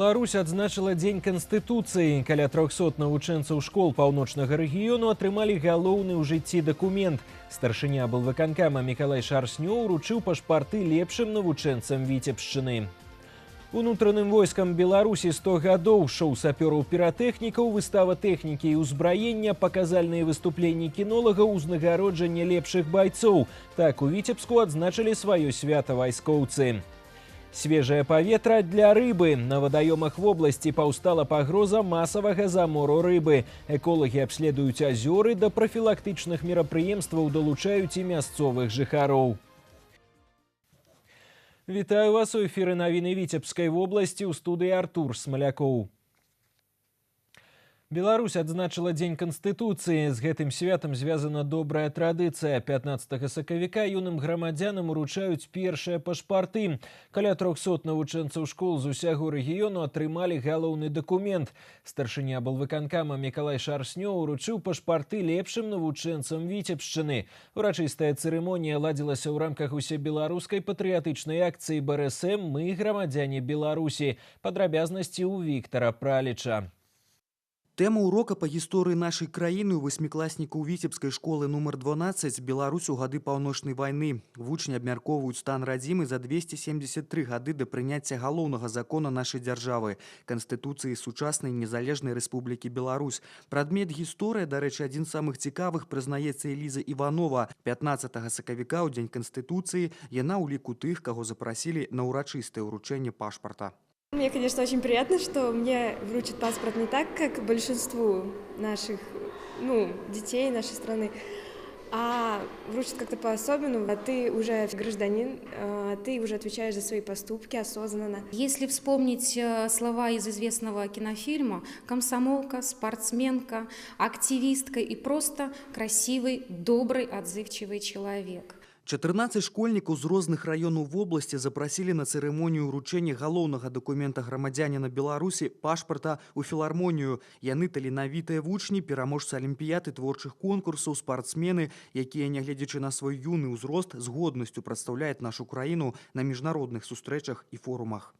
Беларусь адзначыла Дзень Канстытуцыі. Каля 300 навучэнцаў школ паўночнага рэгіёну атрымалі галоўны ў жыцці дакумент. Старшыня аблвыканкама Мікалай Шарснёў уручыў пашпарты лепшым навучэнцам Віцебшчыны. Унутраным войскам Беларусі 100 гадоў, шоу сапёраў-піратэхнікаў, выстава тэхнікі і ўзбраення, паказальныя выступленні кінолагаў, узнагароджанне лепшых байцоў. Так у Віцебску адзначылі сваё свята вайскоўцы. Свежае паветра для рыбы. На вадаёмах вобласці паўстала пагроза масавага замору рыбы. Эколагі абследуюць азёры, да прафілактычных мерапрыемстваў далучаюць і мясцовых жыхароў. Вітаю вас у эфіры навіны Віцебскай вобласці, ў студыі Артур Смалякоў. Беларусь адзначыла Дзень Канстытуцыі. З гэтым святам звязана добрая традыцыя. 15 сакавіка юным грамадзянам уручаюць першыя пашпарты. Каля 300 навучэнцаў школ з усяго рэгіёну атрымалі галоўны дакумент. Старшыня аблвыканкама Мікалай Шарснёў уручыў пашпарты лепшым навучэнцам Віцебшчыны. Урачыстая цырымонія ладзілася ў рамках усебеларускай патрыятычнай акцыі БРСМ «Мы грамадзяне Беларусі». Падрабязнасці ў Віктара Праліча. Тема урока по гісторыі нашай краіны ў васьмікласнікаў Віцебскай школы нумар 12 «Беларусь у гады паўночнай вайны». Вучні абмяркоўваюць стан радзімы за 273 гады да прыняцця галоўнага закона нашай дзяржавы – Канстытуцыі сучаснай незалежнай Рэспублікі Беларусь. Прадмет гісторыя, дарэчы, адзін з самых цікавых, прызнаецца Эліза Іванова. 15 сакавіка ў Дзень Канстытуцыі яна ў ліку тых, каго запрасілі на ўрачыстае ўручэнне пашпарта. Мне, конечно, очень приятно, что мне вручат паспорт не так, как большинству наших, детей нашей страны, а вручат как-то по-особенному. А ты уже гражданин, ты уже отвечаешь за свои поступки осознанно. Если вспомнить слова из известного кинофильма, комсомолка, спортсменка, активистка и просто красивый, добрый, отзывчивый человек. 14 школьнікаў з розных раёнаў вобласці запрасілі на цырымонію ўручэння галоўнага дакумента грамадзяніна Беларусі пашпарта ў філармонію. Яны таленавітыя вучні, пераможцы алімпіяд і творчых конкурсаў, спартсмены, якія, нягледзячы на свой юны ўзрост, з годнасцю прадстаўляюць нашу краіну на міжнародных сустрэчах і форумах.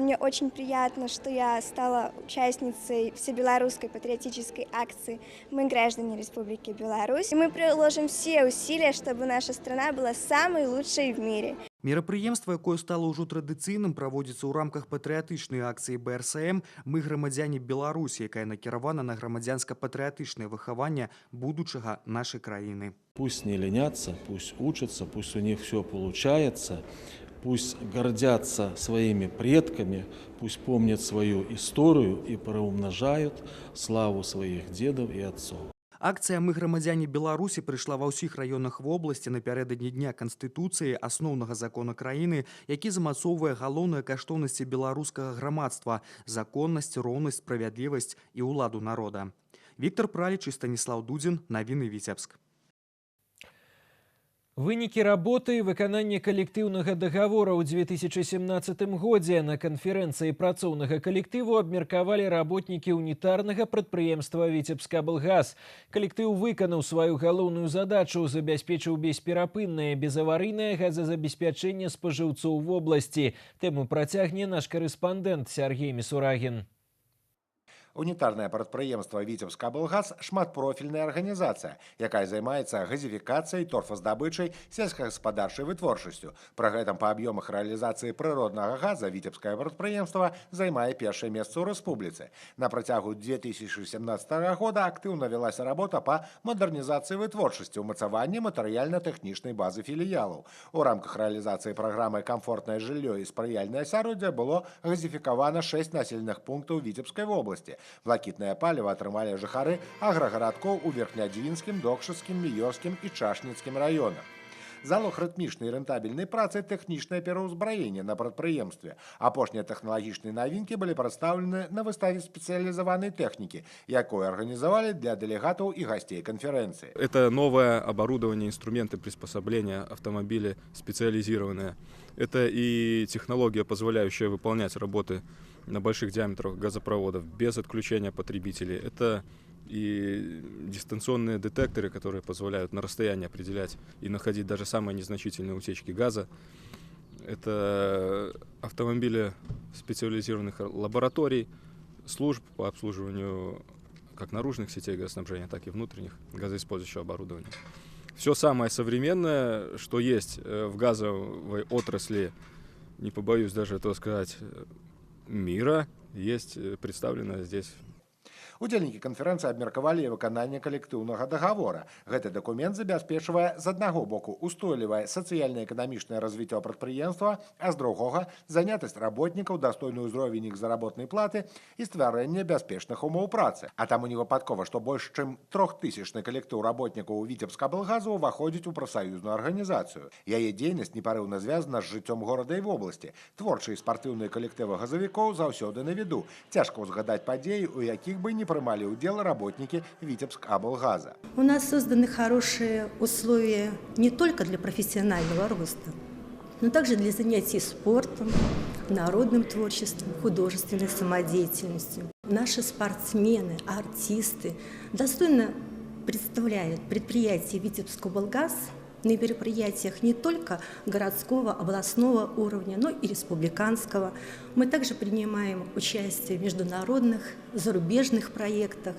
Мне очень приятно, что я стала участницей всебелорусской патриотической акции «Мы граждане Республики Беларусь». И мы приложим все усилия, чтобы наша страна была самой лучшей в мире. Мерапрыемства, якое стало ўжо традыцыйным, праводзіцца ў рамках патрыятычнай акцыі БРСМ «Мы грамадзяне Беларусі», якая накіравана на грамадзянска-патрыятычнае выхаванне будучага нашай краіны. Пусть не ленятся, пусть учатся, пусть у них все получается. Пусть гордятся своими предками, пусть помнят свою историю и приумножают славу своих дедов и отцов. Акцыя «Мы грамадзяне Беларусі» прыйшла ва ўсіх раёнах вобласці напярэдадні Дня Канстытуцыі, асноўнага закона краіны, які замацоўвае галоўныя каштоўнасці беларускага грамадства – законнасць, роўнасць, справядлівасць і ўладу народа. Віктар Праліч і Станіслаў Дудзін, навіны Віцебск. Вынікі работы і выканання калектыўнага дагавора ў 2017 годзе на канферэнцыі працоўнага калектыву абмеркавалі работнікі унітарнага прадпрыемства «Віцебскаблгаз». Калектыў выканаў сваю галоўную задачу, забяспечыў бесперапыннае безаварыйнае газазабеспячэнне спажыўцоў вобласці. Тэму працягне наш карэспандэнт Сяргей Місурагін. Унітарнае прадпрыемства «Віцебскаблгаз» – шматпрофільная арганізацыя, якая займаецца газифікацыяй, торфаздабычай, сельскагаспадарчай вытворчасцю. Пры гэтым па аб'ёмах рэалізацыі прыроднага газа віцебскае прадпрыемства займае першае месца ў рэспубліцы. На працягу 2017 года актыўна вялася работа па мадэрнізацыі вытворчасці, умацаванні матэрыяльна-тэхнічнай базы філіялаў. У рамках рэалізацыі праграмы «Камфортнае жыллё і спрыяльнае асяроддзе» было газифікавана 6 населеных пунктаў Віцебскай вобласці. Блакітнае паліва атрымалі жыхары аграгарадкоў у Верхнядзвінскім, Докшыцкім, Міёрскім і Чашніцкім раёнах. Залог рытмічнай і рэнтабельнай працы – тэхнічнае пераўзбраенне на прадпрыемстве. Апошнія тэхналагічныя навінкі былі прадстаўлены на выставе спецыялізаванай тэхнікі, якую арганізавалі для дэлегатаў і гасцей конференции. Это новое оборудование, инструменты приспособления автомобиля специализированные. Это и технология, позволяющая выполнять работы на больших диаметрах газопроводов без отключения потребителей. Это и дистанционные детекторы, которые позволяют на расстоянии определять и находить даже самые незначительные утечки газа. Это автомобили специализированных лабораторий, служб по обслуживанию как наружных сетей газоснабжения, так и внутренних газоиспользующего оборудования. Все самое современное, что есть в газовой отрасли, не побоюсь даже этого сказать, мира, есть представлено здесь. Удзельнікі канферэнцыі абмеркавалі выкананне калектыўнага дагавора. Гэты дакумент забяспечвае з аднаго боку устойлівае сацыяльна-эканамічнае развіццё прадпрыемства, а з другога занятасць работнікаў, дастойны ўзровень іх заработнай платы і стварэнне бяспечных умоў працы. А таму не выпадкова, што больш чым 3000 калектыў работнікаў Віцебскаблгазу ўваходзіць у прафсаюзную арганізацыю. Яе дзейнасць непарыўна звязана з жыццём горада і вобласці. Творчыя і спартыўныя калектывы газавікоў заўсёды на віду. Цяжка ўзгадаць падзеі, у якіх бы не принимали удел работники Витебскаблгаза. У нас созданы хорошие условия не только для профессионального роста, но также для занятий спортом, народным творчеством, художественной самодеятельностью. Наши спортсмены, артисты достойно представляют предприятие Витебскоблгаз на мероприятиях не только городского, областного уровня, но и республиканского. Мы также принимаем участие в международных, зарубежных проектах.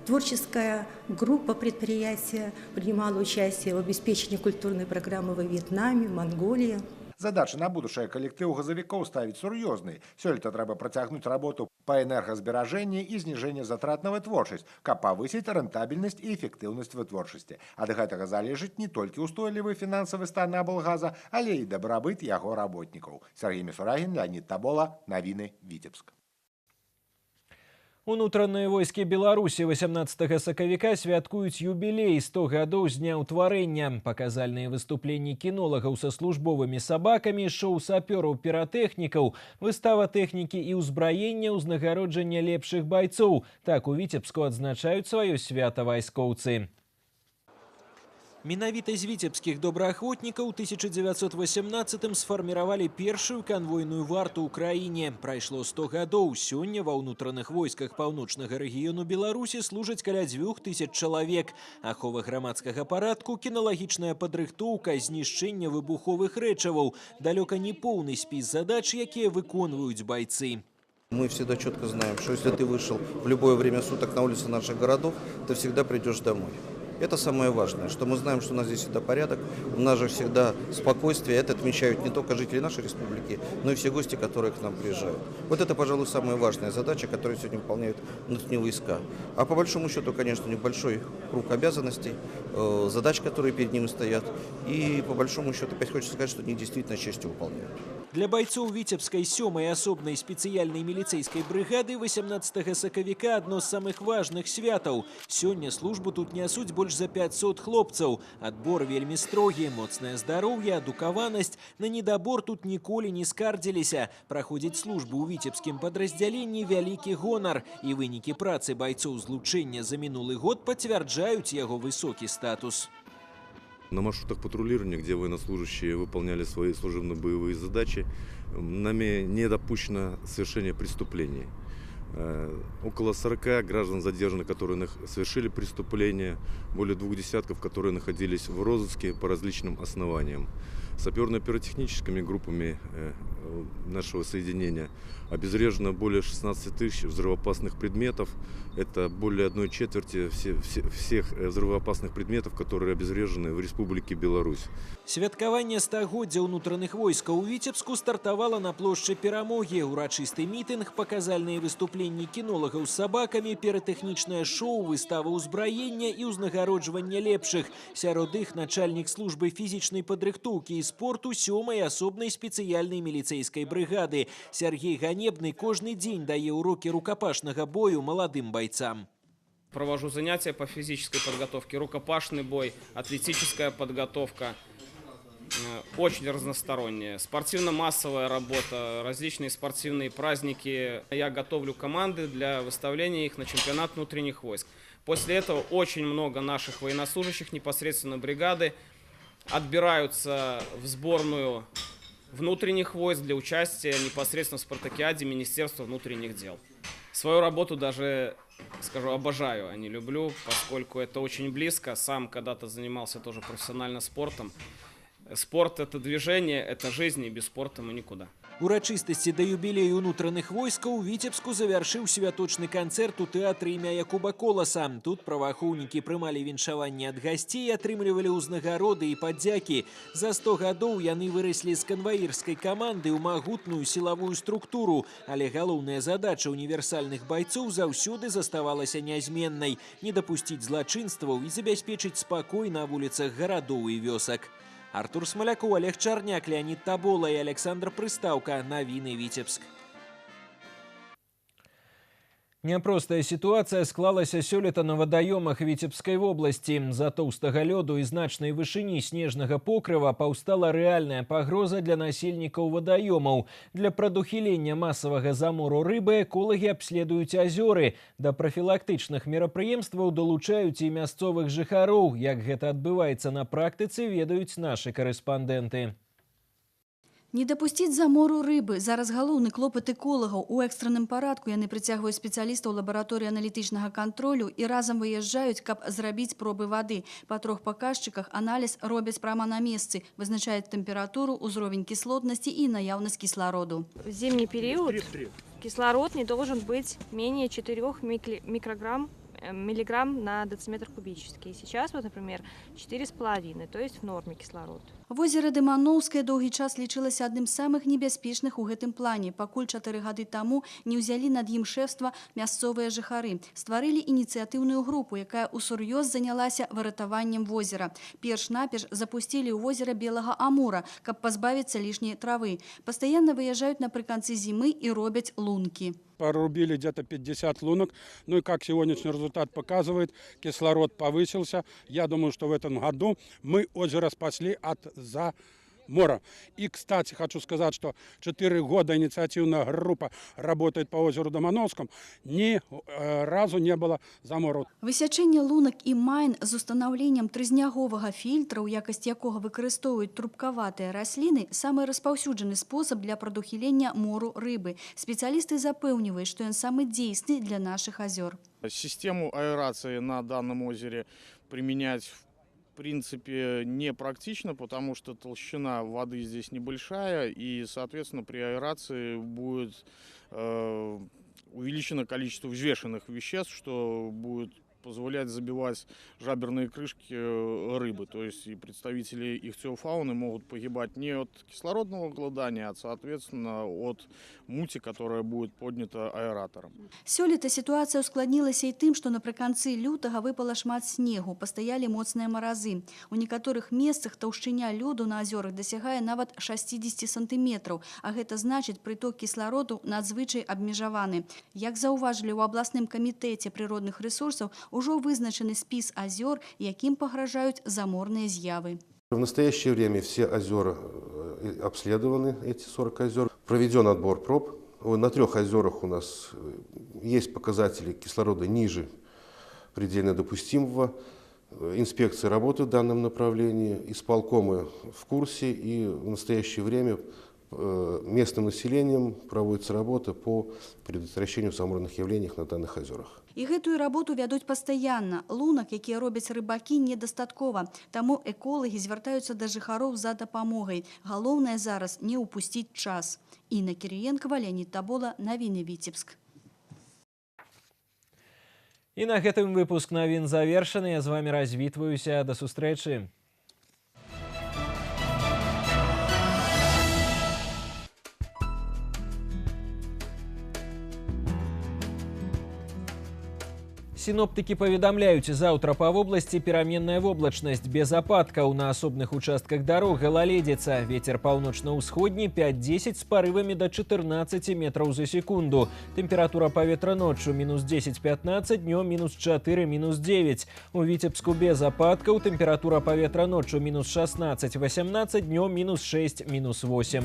Творческая группа предприятия принимала участие в обеспечении культурной программы во Вьетнаме, Монголии. Задачи на будущее калектыў газовиков ставить сур'ёзныя. Сёлета трэба працягнуць работу по энергазберажэнні і знижэння затрат на вытворчасць, каб павысіць рэнтабельнасць і эфектыўнасць вытворчасці. Ад гэтага залежыць не толькі устойлівы фінансавы стан аблгаза, але і дабрабыт яго работнікаў. Сергей Мисурагин, Леонид Табола, Навіны, Витебск. Унутраныя войскі Беларусі 18 сакавіка святкуюць юбілей 100 гадоў з дня ўтварэння. Паказальныя выступленні кінолагаў са службовымі сабакамі, шоу сапёраў-піратэхнікаў, выстава тэхнікі і ўзбраення, узнагароджання лепшых байцоў. Так у Віцебску адзначаюць сваё свята вайскоўцы. Менавіта з віцебскіх добраахвотнікаў 1918-м сфарміравалі першую канвойную варту ў краіне. Прайшло 100 гадоў. Сёння ва ўнутраных войсках паўночнага рэгіёну Беларусі служаць каля 2000 чалавек. Ахова грамадскага парадку, кіналагічная падрыхтоўка, знішчэнне выбуховых рэчываў. Далёка не поўны спіс задач, якія выконваюць байцы. Мы всегда четко знаем, что если ты вышел в любое время суток на улицы наших городов, ты всегда придешь домой. Это самое важное, что мы знаем, что у нас здесь всегда порядок, у нас же всегда спокойствие. Это отмечают не только жители нашей республики, но и все гости, которые к нам приезжают. Вот это, пожалуй, самая важная задача, которую сегодня выполняют внутренние войска. А по большому счету, конечно, небольшой круг обязанностей, задач, которые перед ними стоят. И по большому счету, опять хочется сказать, что они действительно честью выполняют. Для бойцоў Віцебскай 7-й асобнай спецыяльнай міліцэйскай брыгады 18 сакавіка адно з самых важных святаў. Сёння службу тут нясуць больш за 500 хлопцаў. Адбор вельмі строгі, моцнае здароўе, адукаванасць. На недабор тут ніколі не скардзіліся. Праходзіць службу ў віцебскім падраздзяленні вялікі гонар. І вынікі працы байцоў злучэння за мінулы год пацвярджаюць яго высокі статус. На маршрутах патрулирования, где военнослужащие выполняли свои служебно-боевые задачи, нами не допущено совершения преступлений. Около 40 граждан задержаны, которые совершили преступления, более 2 десятков, которые находились в розыске по различным основаниям. Саперно-пиротехническими группами нашего соединения обезврежено более 16 тысяч взрывоопасных предметов. Это более 1/4 всех взрывоопасных предметов, которые обезврежены в Республике Беларусь. Святкаванне стагоддзя ўнутраных войскаў у Віцебску стартавала на плошчы Перамогі. Урачысты мітынг, паказальныя выступленні кінолагаў з сабакамі, піратэхнічнае шоу, выстава ўзбраення і ўзнагароджвання лепшых. Сярод іх начальнік службы фізічнай падрыхтоўкі і спорту 7-й асобнай спецыяльнай міліцэйскай брыгады. Сергей Ганебны кожны дзень дае урокі рукапашнага бою маладым бойцам. Провожу занятия по физической подготовке, рукопашный бой, атлетическая подготовка. Очень разносторонняя. Спортивно-массовая работа, различные спортивные праздники. Я готовлю команды для выставления их на чемпионат внутренних войск. После этого очень много наших военнослужащих непосредственно бригады отбираются в сборную внутренних войск для участия непосредственно в спартакиаде Министерства внутренних дел. Свою работу даже, скажу, обожаю, а не люблю, поскольку это очень близко. Сам когда-то занимался тоже профессионально спортом. Спорт – это движение, это жизнь, и без спорта мы никуда. Урачыстасці да юбілею ўнутраных войскаў у Віцебску завяршыў святочны канцэрт у тэатры імя Якуба Коласа. Тут праваахоўнікі прымалі віншаванне ад гасцей, атрымлівалі ўзнагароды і падзякі. За 100 гадоў яны выраслі з канваірскай каманды ў магутную сілавую структуру. Але галоўная задача універсальных байцоў заўсёды заставалася нязменнай – не дапусціць злачынстваў і забяспечыць спакой на вуліцах гарадоў і вёсак. Артур Смоляков, Олег Чарняк, Леонид Табола и Александр Прыстаўка. Навіны Витебск. Няпростая ситуация склалася сёлета на вадаёмах Витебской области. За тоўстага лёду і значнай вышыні снежнага покрыва паўстала рэальная пагроза для насельнікаў вадаёмаў. Для прадухілення масавага замору рыбы эколагі абследуюць азёры. Да прафілактычных мерапрыемстваў далучаюць і мясцовых жыхароў. Як гэта адбываецца на практыцы, ведаюць нашы карэспандэнты. Не дапусціць замору рыбы. Зараз галоўны клопат эколагаў. У экстранным парадку яны прыцягваюць спецыялістаў лабараторыі аналітычнага кантролю і разам выязджаюць, каб зрабіць пробы вады. Па 3 паказчыках аналіз робяць прама на месцы, вызначаюць тэмпературу, узровень кіслотнасці і наяўнасць кіслароду. В зимний период кислород не должен быть менее 4 миллиграмм на дециметр кубический. Сейчас, вот, например, 4,5, то есть в норме кислород. Возера Дымановскае доўгі час лічылася адным з самых небяспечных у гэтым плане. Пакуль 4 гады таму не ўзялі над ім шэфства мясцовыя жыхары. Стварылі ініцыятыўную групу, якая усур'ёз занялася выратаваннем возера. Перш-наперш запусцілі ў возера белага амура, каб пазбавіцца лішняй травы. Пастаянна выязджаюць напрыканцы зімы і робяць лункі. Порубили где-то 50 лунок. Ну и как сегодняшний результат показывает, кислород повысился. Я думаю, что в этом году мы озеро спасли от замора. И, кстати, хочу сказать, что 4 года инициативная группа работает по озеру Домановскому. Ни разу не было замору. Высячэнне лунак і майн з устанаўленнем трызняговага фільтра, у якасці якога выкарыстоўваюць трубкаватыя расліны, самы распаўсюджаны спосаб для прадухілення мору рыбы. Спецыялісты запэўніваюць, што ён самы дзейсны для наших азёр. Систему аэрации на данном озере применять в принципе непрактично, потому что толщина воды здесь небольшая, и, соответственно, при аэрации будет увеличено количество взвешенных веществ, что будет позволять забивать жаберные крышки рыбы. То есть и представители ихтиофауны могут погибать не от кислородного голодания, а, соответственно, от мути, которая будет поднята аэратором. Сёлета ситуация ускладнілася і тым, што напрыканцы лютага выпала шмат снегу, пастаялі моцныя маразы. У некаторых месцах таўшчыня лёду на азёрах дасягае нават 60 сантыметраў, а гэта значыць, прыток кіслароду надзвычай абмежаваны. Як заўважылі ў абласным камітэце прыродных рэсурсаў, ужо вызначены спіс азёр, якім пагражаюць заморныя з'явы. В настоящее время все озера обследованы, эти 40 озер. Проведен отбор проб. На 3 озерах у нас есть показатели кислорода ниже предельно допустимого. Инспекции работают в данном направлении, исполкомы в курсе, и в настоящее время местным населением проводится работа по предотвращению заморных явлений на данных озерах. І гэтую работу вядуць пастаянна. Лунак, якія робяць рыбакі, недастаткова. Таму эколагі звяртаюцца да жыхароў за дапамогай. Галоўнае зараз не ўпусціць час. Інна Кіріенкова, Леонид Табола, Навіны Віцебск. І на гэтым выпуск навін завершаны. Я з вами развітваюся. До сустрэчы. Синоптики паведамляюць, заўтра па вобласці пераменная воблачнасць без ападкаў. На асобных участках дарог галаледзіца. Вецер паўночна-ўсходні 5-10 з парывамі да 14 метраў за секунду. Тэмпература паветра ноччу -10-15, днём -4, -9. У Віцебску без ападкаў. Тэмпература паветра ноччу -16-18, днём -6, -8.